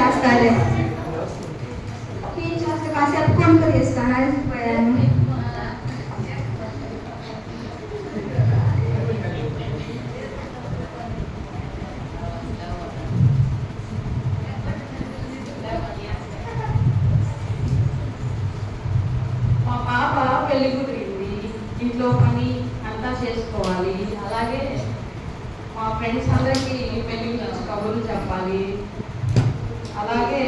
చేస్తాలే. క్లీన్ చేస్తే కాసేపు కొనుక్కు తీస్తాను, అలసిపోయాను. మా పాప పెళ్లి కుదిరింది, ఇంట్లో పని అంతా చేసుకోవాలి. అలాగే మా ఫ్రెండ్స్ అందరికీ పెళ్లి గురించి కబుర్లు చెప్పాలి. అలాగే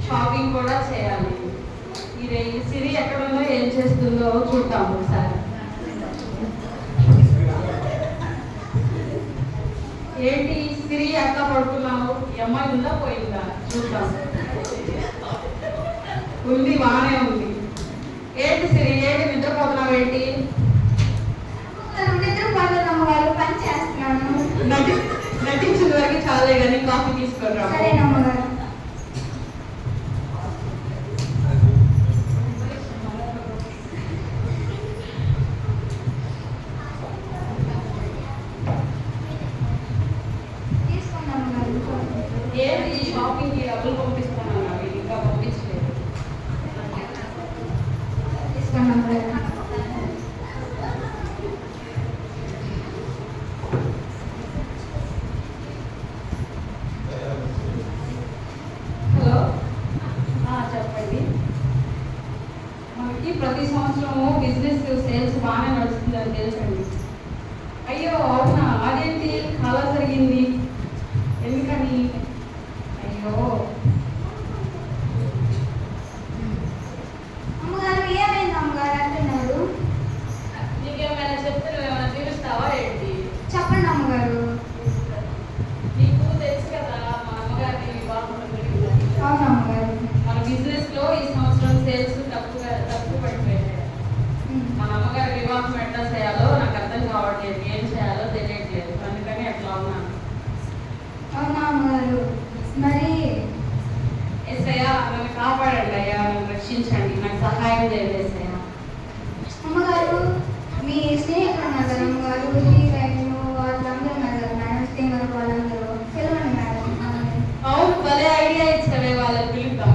షాపింగ్ కూడా చేయాలి. ఈ సిరి ఎక్కడుందో ఏం చేస్తుందో చూద్దాం ఒకసారి. ఏంటి సిరి ఎట్లా పడుకున్నావు? ఈ అమ్మాయి ఉందా పోయిందా చూద్దాం. ఉంది, బాగానే ఉంది. ఏంటి సిరి, ఏంటి నిద్రపోతున్నావు? ఏంటి నిద్రపోలేదు అమ్మగారు, పని చేస్తున్నాను. నటించిన వరకు చాలే కానీ కాఫీ తీసుకొని రా. సరేనమ్మగారు. ఏంటి షాపింగ్కి డబ్బులు పంపిస్తాను, అవి ఇంకా పంపించలేదు. హలో, చెప్పండి. మనకి ప్రతి సంవత్సరము బిజినెస్ సేల్స్ బాగానే నడుస్తుందని తెలుసండి. అయ్యో అవునా, అదేంటి అలా జరిగింది? ఎందుకని? అయ్యో అమ్మగారు ఏమైంది అమ్మగారు అంటున్నారు? నీకేమైనా చెప్తే నువ్వేమైనా తీరుస్తావా ఏంటి? చెప్పండి అమ్మగారు. నీకు తెలుసు కదా మా అమ్మగారి వివాహం గురించి. అవును అమ్మగారు. మన బిజినెస్ లో ఈ సంవత్సరం సేల్స్ తక్కువ పడిపోయాయి. మన అమ్మగారి వివాహం ఎట్లా చేయాలో నాకు అర్థం కావట్లేదు, ఏం చేయాలో తెలియట్లేదు, అందుకని అట్లా ఉన్నాను. అవునా అమ్మగారు? మరి ఏసయ్యా నన్ను కాపాడండి అయ్యా, నన్ను రక్షించండి, నాకు సహాయం చేయండి ఏసయ్యా. అమ్మగారు, మీ స్నేహితులు ఉన్నారు కదా అమ్మగారు, హీరోయిన్ వాళ్ళందరూ ఉన్నారు కదా మేడం, సింగర్ వాళ్ళందరూ పిలవండి మేడం. అవును, భలే ఐడియా ఇచ్చావే, వాళ్ళని పిలుద్దాం.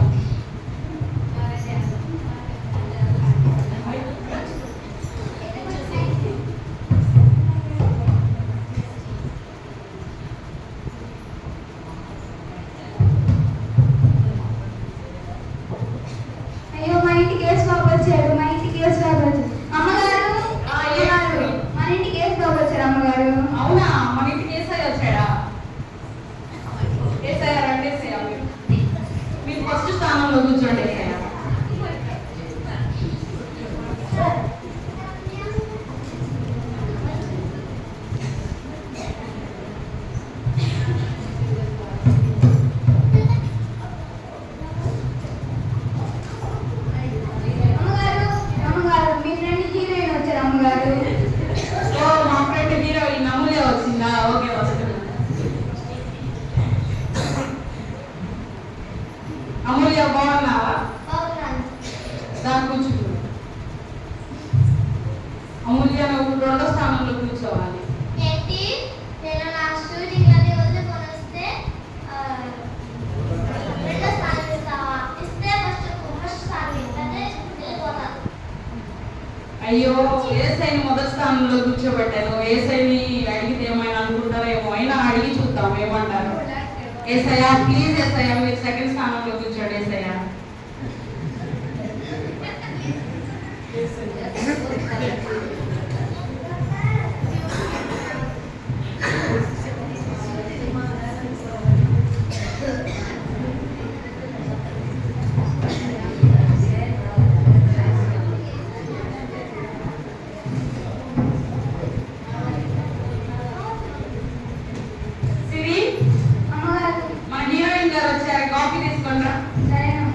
అయ్యో మా ఇంటికి ఏసు బాబు వచ్చాడు, మా ఇంటికి ఏసు బాబు వచ్చాడు. అమ్మగారు, అమ్మగారు, మన ఇంటికి ఏసు బాబు వచ్చాడు అమ్మగారు. అవునా, మన ఇంటికి ఏసయ్య వచ్చాడా? ఏసయ్య రండి, ఏసయ్య మీరు ఫస్ట్ స్థానంలో కూర్చోండి ఏసయ్య. అమ్మగారు, అమ్మగారు, మీ ఫ్రెండ్ హీరోయిన్ వచ్చారు అమ్మగారు. ఓ మా ఫ్రెండ్ హీరోయిన్ అమూల్య వచ్చిందా? ఓకే, వస్తున్నా. అమూల్య బాగున్నావా? దాని కూర్చో. అమూల్య నువ్వు రెండో స్థానంలో కూర్చోవాలి. ఏంటి, నేను నా షూటింగ్ అది వదులుకొని వస్తే రెండో స్థానం ఇస్తావా? ఇస్తే ఫస్ట్ స్థానం ఇస్తే వెళ్ళిపోతాను. అయ్యో, ఏసైని మొదటి స్థానంలో కూర్చోబెట్టాను. ఏసైని అడిగితే ఏమైనా అనుకుంటారేమో, అయినా అడిగి చూద్దాం ఏమంటారు. ఏసయ్యా ప్లీజ్, ఏసయ్యా మీరు సెకండ్ స్థానంలో కూర్చోండి ఏసయ్యా. సిరి, అమ్మగారు, మన హీరోయిన్ గారు వచ్చారు, కాఫీ తీసుకొని రా. సరేనా?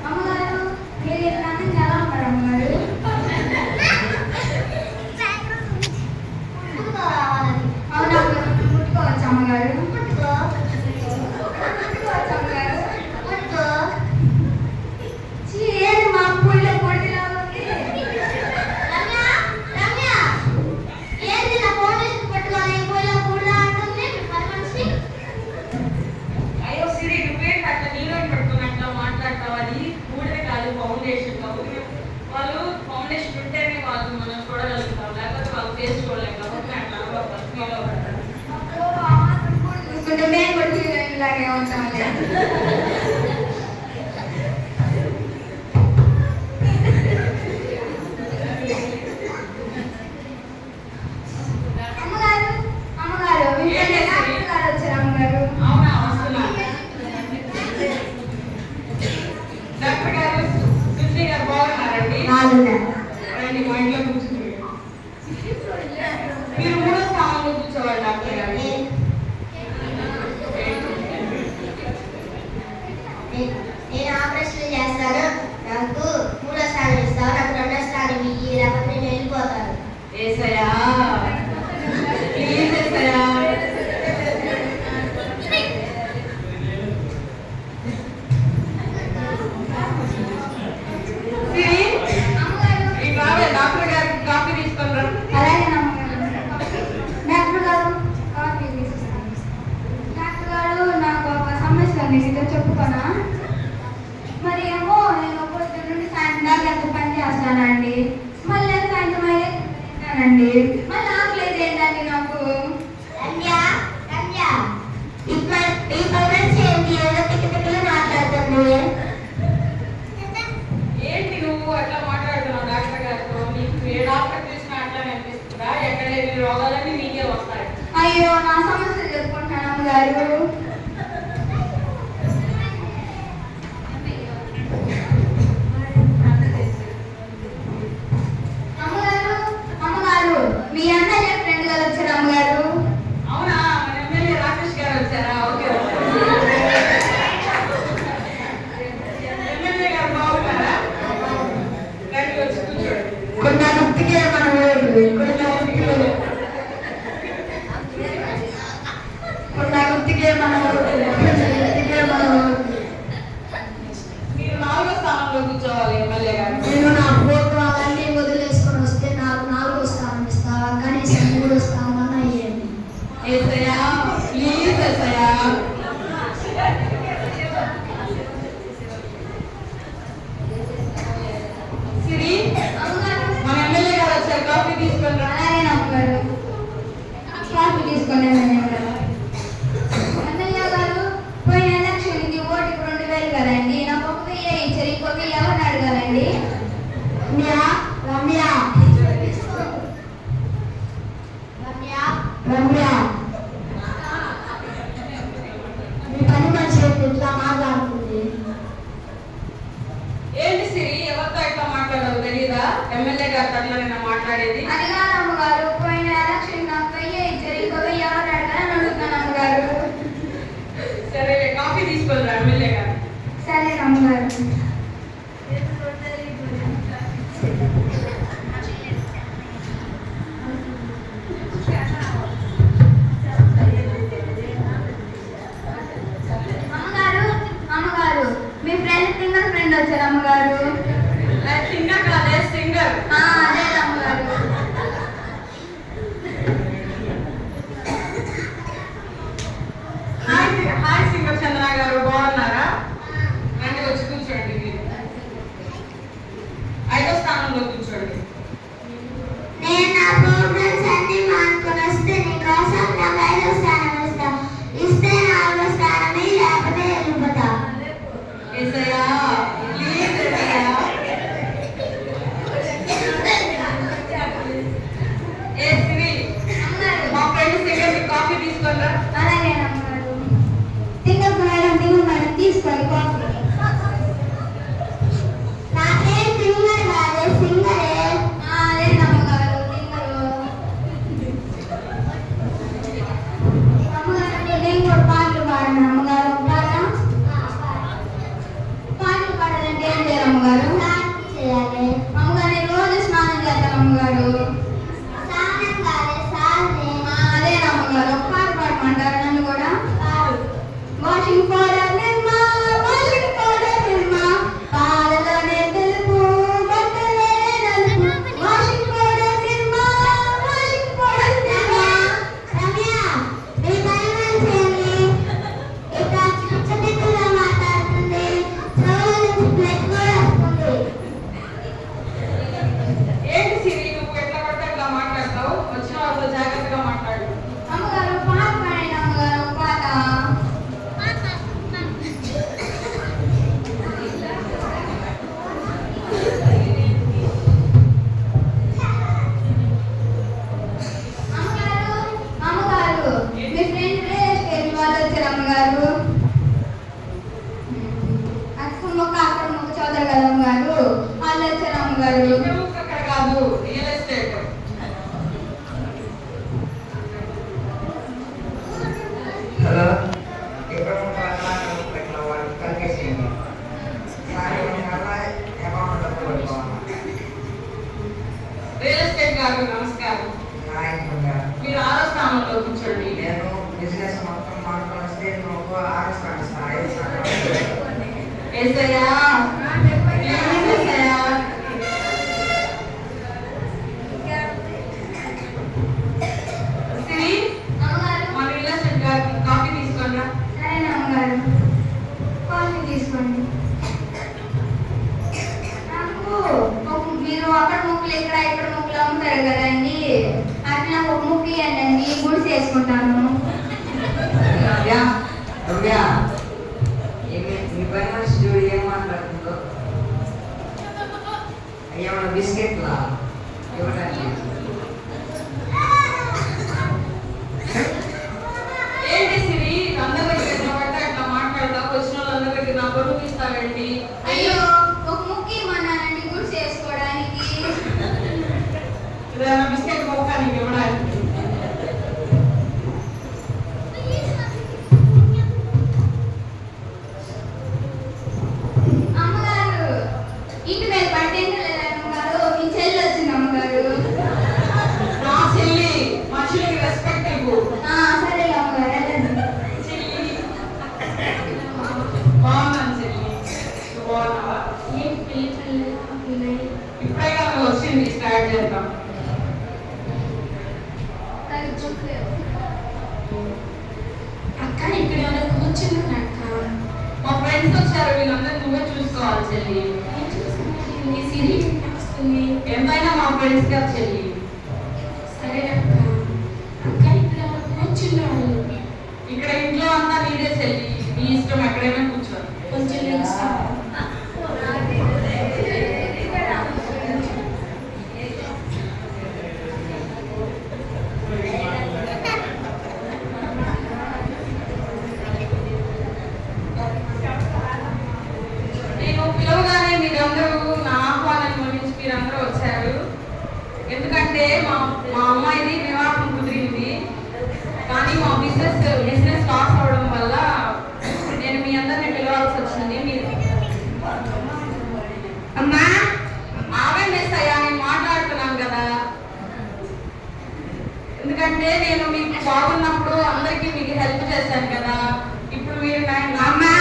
అమ్మగారు, మీరు ఇక్కడ అన్నం ఎలా ఉన్నారు అమ్మగారు? ముందుకు రావాలని అవునా అమ్మగారు, ముట్టుకోవచ్చు అమ్మగారు? ముట్టుకో, ముట్టుకోవచ్చు అమ్మగారు? ముట్టుకో. చీ, ఏంటి మా పుల్ల పొడిలా ఉంది? రమ్య, రమ్య, ఏంది నా ఫోన్ పట్టుకొని పోయినా కూడా ఇలాగే ఉంటాంలే. అమ్మగారు అమ్మగారు ఇంట్లో డాక్టర్ గారు వచ్చారు అమ్మగారు. అవునా, వస్తున్నా. డాక్టర్ గారు, సుజీ గారు బాగున్నారండి? రండి, మా ఇంట్లో కూర్చుని మీరు 3వ స్థానంలో కూర్చోవాలి డాక్టర్ గారు. నేను ఆపరేషన్ చేస్తాను, నాకు 3వ స్థానం ఇస్తాను, నాకు 2వ స్థానం ఇయ్యి, లేకపోతే నేను వెళ్ళిపోతాను. ఏసయ్యా, ప్లీజ్ ఏసయ్యా. సిరి, అమ్మగారు ఈ రావే డాక్టర్ గారికి కాఫీ తీసుకొని రా. అలాగే అమ్మగారు. డాక్టర్ గారు కాఫీ తీసుకున్నాను. డాక్టర్ గారు నాకు ఒక సమస్య ఉంది, మీతో చెప్పుకోనా? మరి ఏమో నేను పొద్దున్న నుండి సాయంత్రం దాకా ఎంత పని చేస్తానండి, మళ్ళీ సాయంత్రం అయ్యే తింటానండి, మళ్ళీ ఆకలేదు ఏంటండి నాకు. రమ్య, రమ్య, ఈ పనులు చేయండి, ఏదో పిక్కలు మాట్లాడుతుంది. ఏంటి నువ్వు అట్లా మాట్లాడుతున్నావు డాక్టర్ గారితో? నీకు ఏ డాక్టర్ చూసినా అట్లానే అనిపిస్తుందా? ఎక్కడ లేని రోగాలన్నీ నీకే వస్తాయి. అయ్యో, నా సమస్యలు చెప్పుకుంటాను అమ్మగారు. అమ్మగారు అమ్మగారు మీ అన్నయ్య ఫ్రెండ్ గారు వచ్చారు అమ్మగారు. అవునా, మన ఎమ్మెల్యే రాకేష్ గారు వచ్చారా? ఓకే, ఎమ్మెల్యే గారు బాగున్నారా? రండి, వచ్చి కూర్చోండి. కొంత గుర్తుకే మనం మీరు 4వ స్థానంలో కూర్చోవాలి ఎమ్మెల్యే గారు. నేను నా ఫోటో అవన్నీ వదిలేసుకొని వస్తే నాకు 4వ స్థానం ఇస్తావా? కనీసం 3వ స్థానం అయ్యేది. ఏసయ్యా, ప్లీజ్ ఏసయ్యా. సిరి, అమ్మగారు మన ఎమ్మెల్యే గారు వచ్చారు, కాఫీ తీసుకొని రా. అలాగే అమ్మగారు. కాఫీ తీసుకున్నాను అన్నయ్య గారు. పోయిన ఎలక్షన్కి ఓటుకు 2000 కదండి, నాకు 1000 ఇచ్చారు, ఇంకో 1000 ఎవరిని అడగాలండి? రమ్య, రమ్య, రమ్య, మీ పని మనిషి ఇట్లా మాట్లాడుతుంది. ఏంటి సిరి, ఎవరితో ఇట్లా మాట్లాడాలో తెలీదా? ఎమ్మెల్యే గారితో అట్లా మాట్లాడేది? అది కాదు అమ్మగారు, పోయిన ఎలక్షన్ నాకు 1000 ఇచ్చారు, ఇంకో 1000 ఎవరు అడగాలని అడుగుతాను అమ్మగారు. సరే, కాఫీ తీసుకొని రా ఎమ్మెల్యే గారు. సరే అమ్మగారు. అమ్మగారు అమ్మగారు మీ ఫ్రెండ్ సింగర్ ఫ్రెండ్ వచ్చారు అమ్మగారు. సింగర్ కాదే, సింగర్. అదే అమ్మగారు. హాయ్ సింగర్ చంద్ర గారు, బాగున్నారా? రండి, వచ్చి కూర్చోండి. 5వ స్థానంలో కూర్చోండి. నేను నా ప్రోగ్రామ్స్ అన్ని మానుకొని వస్తే నీకోసం నాకు 5వ స్థానం ఇస్తా. ఇస్తే 4వ స్థానమే, లేకపోతే వెళ్ళిపోతా. ఏసయ్యా, ప్లీజ్ ఏసయ్యా. ఏ సిరి, మా ఫ్రెండ్ సింగర్ కాఫీ తీసుకొని రా. అలాగే అమ్మగారు. సింగర్ మేడం తీసుకోండి కాఫీ. నాకేం సింగర్ కాదు, సింగరే. అదే అమ్మగారు సింగరు. అమ్మగారు నేను కూడా పాటలు పాడను అమ్మగారు. పాటలు పాడాలంటే ఏం చేయాలి అమ్మగారు? చేయాలి. అమ్మగారు నేను రోజు స్నానం చేస్తాను అమ్మగారు. స్నానం కాదు, సాధనే. అదే అమ్మగారు, ఒక పాట పాడమంటారు నన్ను కూడా? ఏసయ్యా ఏసయ్యా సిరి అమ్మగారు మన రిలేషన్ గారికి కాఫీ తీసుకోండి. సరే అమ్మగారు కాఫీ తీసుకోండి. నాకు మీరు అక్కడ ముక్కలు ఇక్కడ ముక్కలు అమ్ముతారు కదండి, అది నాకు ఒక ముక్క ఇవ్వండి, గుడిసి వేసుకుంటాను. ఏం మాట్లాడుతుందో ఏమన్నా బిస్కెట్లా ఇవ్వడానికి ఏంటి సిరి అందరి దగ్గర పడితే అట్లా మాట్లాడతా, వచ్చిన వాళ్ళందరి దగ్గర నా బరువు ఇస్తావేంటి? అయ్యో ఒక ముక్క ఇవ్వమన్నానండి గుడిసి వేసుకోవడానికి. ఏదైనా బిస్కెట్ మొక్క నీకు ఇవ్వడానికి. అమ్మగారు ఇంటి మీద పట్టేంట లేదా అమ్మగారు, మీ చెల్లి వచ్చింది అమ్మగారు. నా చెల్లి మనుషులకి రెస్పెక్ట్ ఇవ్వు. సరే అమ్మగారు వెళ్ళండి. చెల్లి బాగున్నాను చెల్లి, నువ్వు బాగున్నావా? ఇప్పుడే కదా వచ్చింది, స్టార్ట్ చేద్దాం. అక్క ఇక్కడ ఎవరో కూర్చున్నాను అక్క. మా ఫ్రెండ్స్ వచ్చారు, వీళ్ళందరూ నువ్వే చూసుకోవాలి చెల్లి. నేను చూసుకున్నాను ఈ సిరి వస్తుంది. ఎంతైనా మా ఫ్రెండ్స్ గా చెల్లి. సరే అక్క. అక్క ఇక్కడ ఎవరో కూర్చున్నారు. ఇక్కడ ఇంట్లో అంతా నీదే చెల్లి, నీ ఇష్టం ఎక్కడైనా కూర్చో. కొంచెం తెలుసా? నేను పిలవగానే మీరందరూ నా ఆహ్వానం గురించి మీరందరూ వచ్చారు. ఎందుకంటే మా మా అమ్మాయిది వివాహం కుదిరింది, కానీ మా బిజినెస్ లాస్ అవడం వల్ల నేను మీ అందరిని పిలవాల్సి వచ్చింది. మీరు అమ్మా ఆవేశ అయ్యా, నేను మాట్లాడుతున్నాను కదా. ఎందుకంటే నేను మీకు బాగున్నప్పుడు అందరికీ మీకు హెల్ప్ చేశాను కదా. ఇప్పుడు మీరు అమ్మా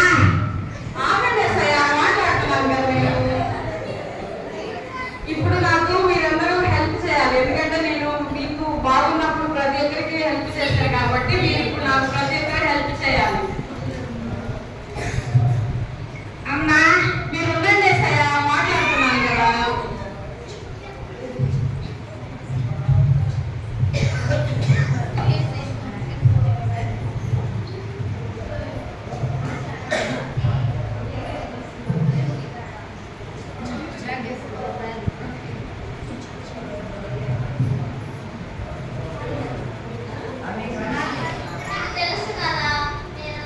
ఆవేశ అయ్యా, మాట్లాడుతున్నాను కదా నేను. ఇప్పుడు నాకు మీరందరూ హెల్ప్ చేయాలి, ఎందుకంటే నేను మీకు బాగున్నప్పుడు ప్రతి ఒక్కరికి హెల్ప్ చేశాను కాబట్టి మీరు ఇప్పుడు నాకు ప్రతి ఒక్కరికి హెల్ప్ చేయాలి. అమ్మా మీరు ఉండండి అయ్యా, మాట్లాడుతున్నాను కదా. తెలుసు కదా, నేను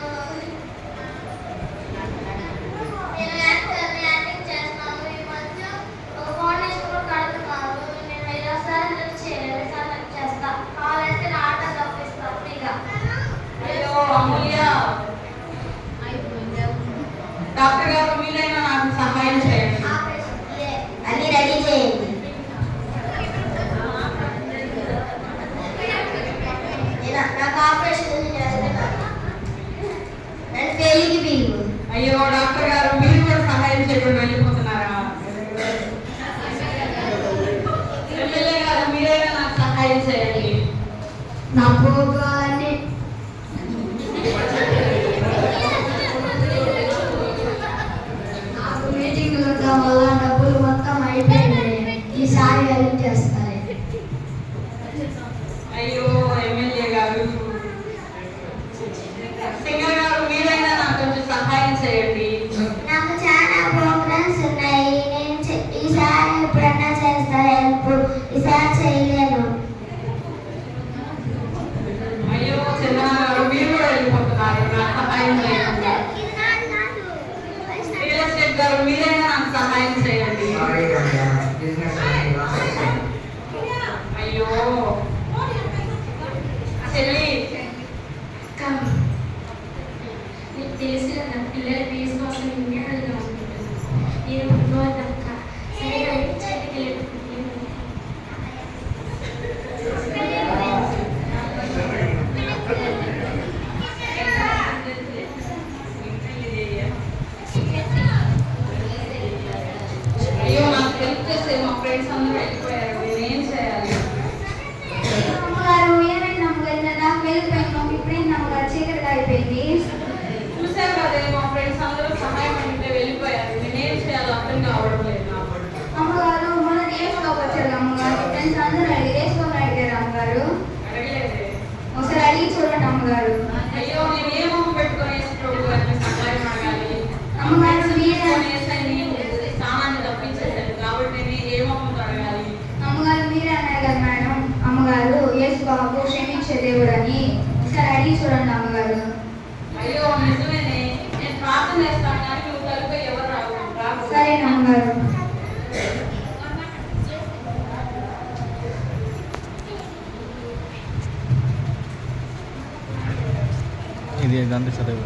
యాక్టింగ్ చేస్తున్నాను. ఈ మధ్య ఒక ఫౌండేషన్ కూడా కడుతున్నాను. నేను 5 సార్లు చేస్తా. కావాలంటే నా ఆట తప్పిస్తాను ఫ్రీగా. అయ్యో అమూల్య, డాక్టర్ గారు మీరైనా నాకు సహాయం చేయండి. అన్ని రెడీ చేయండి. నాకు ఆపరేషన్ చేస్తున్నాను. నన్ను పెళ్ళికి పిలువు. అయ్యో డాక్టర్ గారు, మీరు కూడా సహాయం చేయకుండా వెళ్ళిపోతున్నారా? ఎమ్మెల్యే గారు మీరైనా నాకు సహాయం చేయండి. నా పోగానే నాకు మీటింగ్లు ఉండడం వల్ల డబ్బులు మొత్తం అయిపోయినాయి. ఈసారి హెల్ప్ చేస్తాను. అయ్యో ఎమ్మెల్యే గారు, సింగర్ గారు మీరైనా నాకు కొంచెం సహాయం చేయండి. నాకు చాలా ప్రోగ్రామ్స్ ఉన్నాయి. నేను ఈసారి ఎప్పుడన్నా చేస్తాను హెల్ప్. ఈసారి చేయలేను. అయ్యో చందన గారు, మీరు కూడా వెళ్ళిపోతున్నారు, నాకు సహాయం చేయండి. రియల్ ఎస్టేట్ గారు మీరైనా నాకు సహాయం చేయండి. అయ్యో చెల్లి, అక్క నీకు తెలుసు కదా, పిల్లల ఫీజు కోసం ఇండియా వెళ్దాం అనుకుంటున్నాను. నేను పుట్టుకోవద్దు అక్క. సరే కానీ చెట్టుకి వెళ్ళేటప్పుడు అయ్యో ఇప్పుడేంటి అమ్మగారు చీకటిగా అయిపోయింది? చూసారు కదే మా ఫ్రెండ్స్ అందరూ సహాయం అంటే వెళ్ళిపోయారు. నేనేం చేయాలో అర్థం కావడం లేదు నాకు. అమ్మగారు మొన్న రేస్లోకి వచ్చారు అమ్మగారు. ఫ్రెండ్స్ అందరూ రేస్లోకి అడిగారు అమ్మగారు. అడగలేదే. ఒకసారి అడిగి చూడండి అమ్మగారు. అయ్యో నేను ఏ మొహం పెట్టుకొని వేసి ప్రభు గారిని సహాయం అడగాలి? అమ్మగారు మీరే సామాన్లు తప్పించేశారు కాబట్టి నేను ఏ మొహంతో అడగాలి? అమ్మగారు మీరే అన్నారు కదా మేడం, అమ్మగారు యేసు బాబు క్షమించే దేవుడు అని. ఒకసారి అడిగి చూడండి అమ్మగారు. అయ్యో నిజమేనే. నేను ప్రార్థన చేస్తాను కానీ నువ్వు తలుపు ఎవరు రావు. సరే అమ్మగారు. ఇది ఇదంతా చదివి